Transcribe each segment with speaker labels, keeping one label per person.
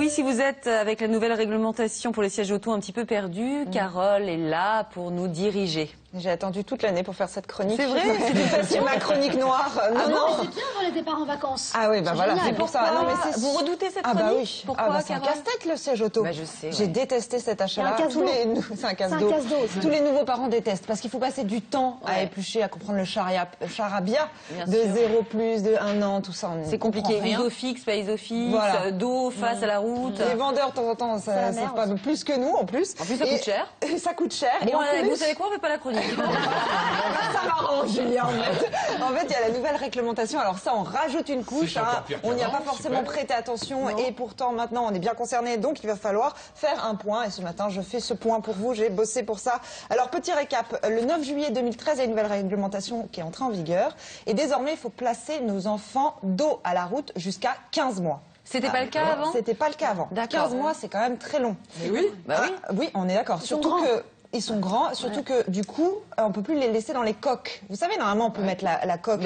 Speaker 1: Oui, si vous êtes avec la nouvelle réglementation pour les sièges auto un petit peu perdus, Carole est là pour nous diriger.
Speaker 2: J'ai attendu toute l'année pour faire cette chronique.
Speaker 1: C'est vrai?
Speaker 2: C'est ma chronique noire. Non.
Speaker 3: C'est bien dans les départs en vacances.
Speaker 2: Ah oui, bah voilà, c'est pour ça.
Speaker 1: Non, mais vous redoutez cette chronique?
Speaker 2: Ah bah oui.
Speaker 1: Pourquoi,
Speaker 2: c'est un
Speaker 1: Carole?
Speaker 2: casse-tête le siège auto.
Speaker 1: Bah, je sais.
Speaker 2: J'ai détesté cet achat-là. C'est un casse-dos. Tous les nouveaux parents détestent parce qu'il faut passer du temps à éplucher, à comprendre le charabia de 0 plus, de 1 an, tout ça.
Speaker 1: C'est compliqué. Isofix, pas isofix, dos face à la route.
Speaker 2: Les vendeurs, de temps en temps, ça savent pas plus que nous, en plus.
Speaker 1: En plus, ça coûte cher.
Speaker 2: Ça coûte cher.
Speaker 1: Bon,
Speaker 2: et en plus...
Speaker 1: vous savez quoi, on fait pas la chronique.
Speaker 2: Ça m'arrange, Julien. En fait, il y a la nouvelle réglementation. Alors ça, on rajoute une couche. On n'y a pas forcément prêté attention. Et pourtant, maintenant, on est bien concerné. Donc, il va falloir faire un point. Et ce matin, je fais ce point pour vous. J'ai bossé pour ça. Alors, petit récap. Le 9 juillet 2013, il y a une nouvelle réglementation qui est entrée en vigueur. Et désormais, il faut placer nos enfants dos à la route jusqu'à 15 mois.
Speaker 1: C'était pas le cas avant?
Speaker 2: C'était pas le cas avant. 15 mois, c'est quand même très long.
Speaker 1: Mais oui. Bah oui.
Speaker 2: Oui, on est d'accord. Surtout que... Ils sont grands, surtout que du coup, on peut plus les laisser dans les coques. Vous savez, normalement, on peut mettre la coque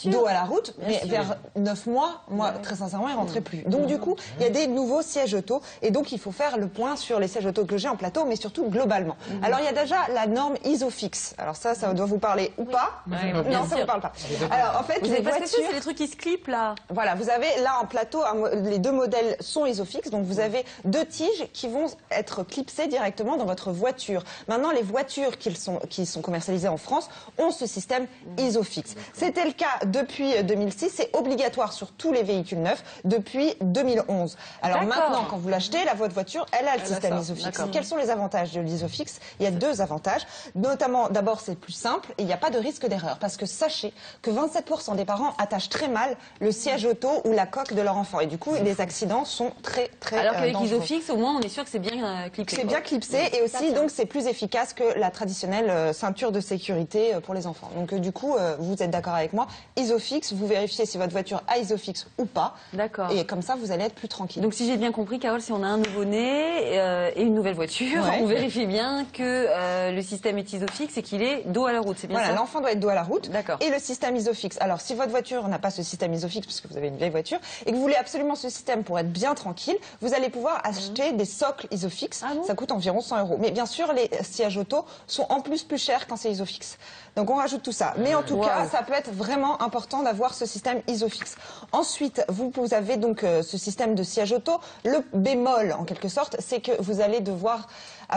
Speaker 2: dos à la route, mais vers 9 mois, moi, très sincèrement, ils rentraient plus. Donc du coup, il y a des nouveaux sièges auto, et donc il faut faire le point sur les sièges auto que j'ai en plateau, mais surtout globalement. Alors il y a déjà la norme Isofix. Alors ça doit vous parler ou pas? Non, ça vous parle pas. Alors en fait, les voitures,
Speaker 1: c'est les trucs qui se clipent là.
Speaker 2: Voilà, vous avez là en plateau, les deux modèles sont Isofix, donc vous avez 2 tiges qui vont être clipsées directement dans votre voiture. Maintenant, les voitures qui sont commercialisées en France ont ce système Isofix. C'était le cas depuis 2006, c'est obligatoire sur tous les véhicules neufs depuis 2011. Alors maintenant, quand vous l'achetez, votre voiture, elle a le système Isofix. Quels sont les avantages de l'Isofix? Il y a 2 avantages. Notamment, d'abord, c'est plus simple et il n'y a pas de risque d'erreur. Parce que sachez que 27% des parents attachent très mal le siège auto ou la coque de leur enfant. Et du coup, les accidents sont très
Speaker 1: Alors qu'avec
Speaker 2: dangereux.
Speaker 1: Isofix, au moins, on est sûr que c'est bien clipsé.
Speaker 2: C'est bien clipsé et aussi, donc, c'est plus efficace que la traditionnelle ceinture de sécurité pour les enfants. Donc du coup, vous êtes d'accord avec moi, Isofix, vous vérifiez si votre voiture a Isofix ou pas. D'accord. Et comme ça, vous allez être plus tranquille.
Speaker 1: Donc si j'ai bien compris, Carole, si on a un nouveau-né et une nouvelle voiture, on vérifie bien que le système est Isofix et qu'il est dos à la route, c'est bien ça?
Speaker 2: Voilà, l'enfant doit être dos à la route.
Speaker 1: D'accord.
Speaker 2: Et le système Isofix. Alors si votre voiture n'a pas ce système Isofix, parce que vous avez une vieille voiture, et que vous voulez absolument ce système pour être bien tranquille, vous allez pouvoir acheter des socles Isofix. Ça coûte environ 100 €. Mais bien sûr, les sièges auto sont en plus chers quand c'est Isofix. Donc on rajoute tout ça. Mais en tout cas, ça peut être vraiment important d'avoir ce système Isofix. Ensuite, vous avez donc ce système de siège auto. Le bémol, en quelque sorte, c'est que vous allez devoir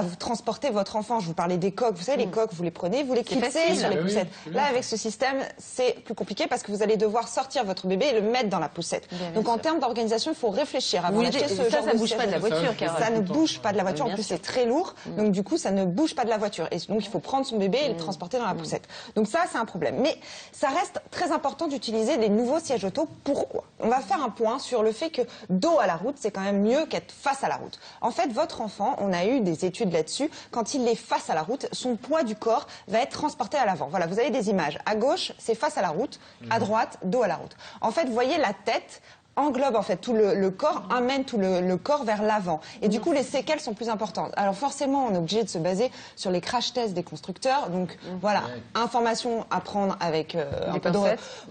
Speaker 2: vous transporter votre enfant. Je vous parlais des coques. Vous savez, les coques, vous les prenez, vous les clipsez sur les poussettes. Là, avec ce système, c'est plus compliqué parce que vous allez devoir sortir votre bébé et le mettre dans la poussette. Donc en termes d'organisation, il faut réfléchir avant d'acheter ce genre de siège.
Speaker 1: Ça bouge pas de la voiture, Carole.
Speaker 2: Ça ne bouge pas de la voiture. En plus, c'est très lourd. Donc du coup, ça ne bouge pas de la voiture. Et donc, il faut prendre son bébé et le transporter dans la poussette. Donc ça, c'est un problème. Mais ça reste très important d'utiliser des nouveaux sièges auto. Pourquoi? On va faire un point sur le fait que dos à la route, c'est quand même mieux qu'être face à la route. En fait, votre enfant, on a eu des études là-dessus, quand il est face à la route, son poids du corps va être transporté à l'avant. Voilà, vous avez des images. À gauche, c'est face à la route. À droite, dos à la route. En fait, vous voyez la tête englobe en fait tout le corps, amène tout le corps vers l'avant. Et du coup, les séquelles sont plus importantes. Alors forcément, on est obligé de se baser sur les crash tests des constructeurs. Donc voilà, information à prendre avec un peu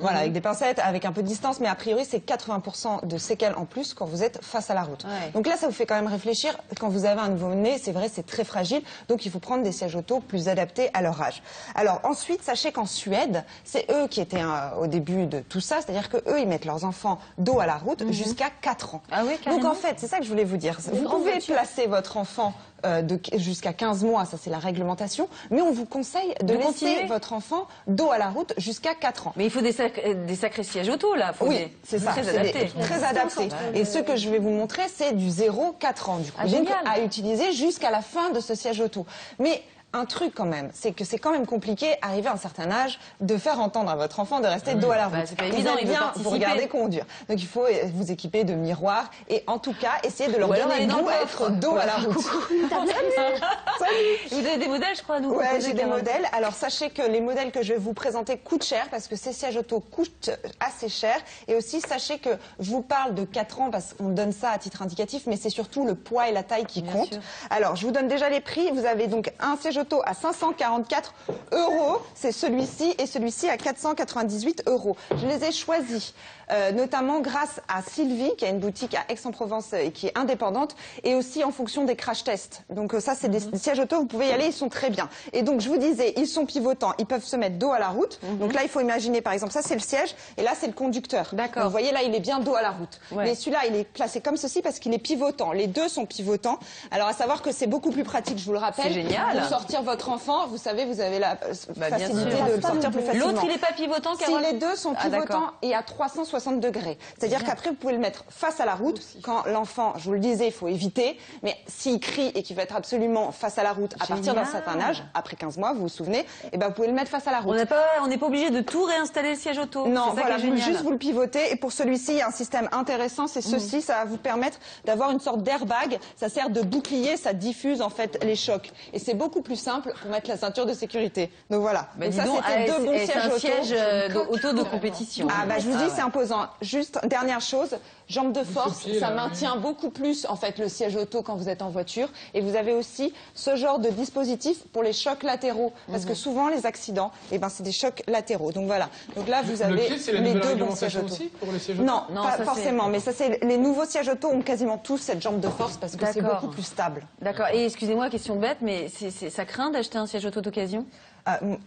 Speaker 2: avec des pincettes, avec un peu de distance. Mais a priori, c'est 80% de séquelles en plus quand vous êtes face à la route. Donc là, ça vous fait quand même réfléchir. Quand vous avez un nouveau-né, c'est vrai, c'est très fragile. Donc il faut prendre des sièges auto plus adaptés à leur âge. Alors ensuite, sachez qu'en Suède, c'est eux qui étaient au début de tout ça. C'est-à-dire que eux, ils mettent leurs enfants dos à la route jusqu'à 4 ans.
Speaker 1: Ah oui,
Speaker 2: donc en fait, c'est ça que je voulais vous dire. Vous pouvez placer votre enfant jusqu'à 15 mois, ça c'est la réglementation, mais on vous conseille de laisser votre enfant dos à la route jusqu'à 4 ans.
Speaker 1: Mais il faut des sacrés sièges auto là.
Speaker 2: Oui, c'est ça. Très adapté. Et ce que je vais vous montrer, c'est du 0-4 ans, du coup. Donc à utiliser jusqu'à la fin de ce siège auto. Mais un truc quand même, c'est que c'est quand même compliqué, arrivé à un certain âge, de faire entendre à votre enfant de rester dos à la route.
Speaker 1: C'est pas évident, il
Speaker 2: bien vous regarder conduire. Donc il faut vous équiper de miroirs et en tout cas, essayer de leur donner goût à être dos à la route.
Speaker 1: Vous avez des modèles, je crois, à nous
Speaker 2: proposer? Ouais, j'ai des modèles. Alors sachez que les modèles que je vais vous présenter coûtent cher parce que ces sièges auto coûtent assez cher. Et aussi, sachez que je vous parle de 4 ans parce qu'on donne ça à titre indicatif, mais c'est surtout le poids et la taille qui comptent. Alors, je vous donne déjà les prix. Vous avez donc un siège auto à 544 €, c'est celui-ci, et celui-ci à 498 €. Je les ai choisis notamment grâce à Sylvie, qui a une boutique à Aix-en-Provence et qui est indépendante, et aussi en fonction des crash tests. Donc ça, c'est des sièges auto, vous pouvez y aller, ils sont très bien. Et donc, je vous disais, ils sont pivotants, ils peuvent se mettre dos à la route. Donc là, il faut imaginer, par exemple, ça, c'est le siège, et là, c'est le conducteur.
Speaker 1: D'accord.
Speaker 2: Vous voyez, là, il est bien dos à la route.
Speaker 1: Ouais.
Speaker 2: Mais celui-là, il est placé comme ceci parce qu'il est pivotant. Les deux sont pivotants. Alors, à savoir que c'est beaucoup plus pratique, je vous le rappelle.
Speaker 1: C'est génial.
Speaker 2: Pour sortir votre enfant, vous savez, vous avez la facilité de le sortir plus facilement.
Speaker 1: L'autre, il n'est pas pivotant, Carole?
Speaker 2: Si les deux sont pivotants et à 360 degrés. C'est-à-dire qu'après, vous pouvez le mettre face à la route. Quand l'enfant, je vous le disais, il faut éviter. Mais s'il crie et qu'il va être absolument face à la route à partir d'un certain âge, après 15 mois, vous vous souvenez, eh ben, vous pouvez le mettre face à la route.
Speaker 1: On n'est pas obligé de tout réinstaller le siège auto.
Speaker 2: Non, voilà,
Speaker 1: juste
Speaker 2: vous le pivotez. Et pour celui-ci, il y a un système intéressant, c'est ceci, ça va vous permettre d'avoir une sorte d'airbag. Ça sert de bouclier, ça diffuse en fait les chocs. Et c'est beaucoup plus simple pour mettre la ceinture de sécurité. Donc voilà.
Speaker 1: Bah,
Speaker 2: donc ça, c'était deux bons sièges auto.
Speaker 1: C'est un siège auto de compétition.
Speaker 2: Ah bah je vous dis, c'est imposant. Juste, dernière chose, jambe de force, ça maintient beaucoup plus en fait le siège auto quand vous êtes en voiture. Et vous avez aussi ce genre de dispositif pour les chocs latéraux. Parce que souvent, les accidents, eh ben, c'est des chocs latéraux. Donc voilà. Donc là, vous avez les deux bons sièges auto.
Speaker 3: Pour les sièges auto.
Speaker 2: Non, pas forcément. Mais ça, c'est les nouveaux sièges auto ont quasiment tous cette jambe de force parce que c'est beaucoup plus stable.
Speaker 1: D'accord. Et excusez-moi, question bête, mais ça craint d'acheter un siège auto d'occasion?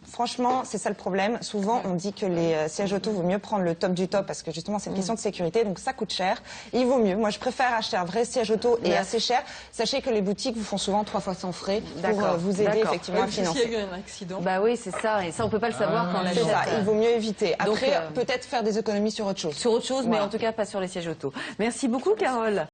Speaker 2: Franchement, c'est ça le problème. Souvent, on dit que les sièges auto, vaut mieux prendre le top du top parce que justement, c'est une question de sécurité, donc ça coûte cher. Et il vaut mieux. Moi, je préfère acheter un vrai siège auto et assez cher. Sachez que les boutiques vous font souvent 3 fois sans frais pour vous aider effectivement à financer.
Speaker 4: S'il y a eu un accident.
Speaker 1: Bah oui, c'est ça. Et ça, on peut pas le savoir quand on
Speaker 2: C'est
Speaker 1: achète.
Speaker 2: ça. Il vaut mieux éviter. Après,
Speaker 1: Donc,
Speaker 2: peut-être faire des économies sur autre chose.
Speaker 1: Sur autre chose, mais en tout cas pas sur les sièges auto. Merci beaucoup, Carole.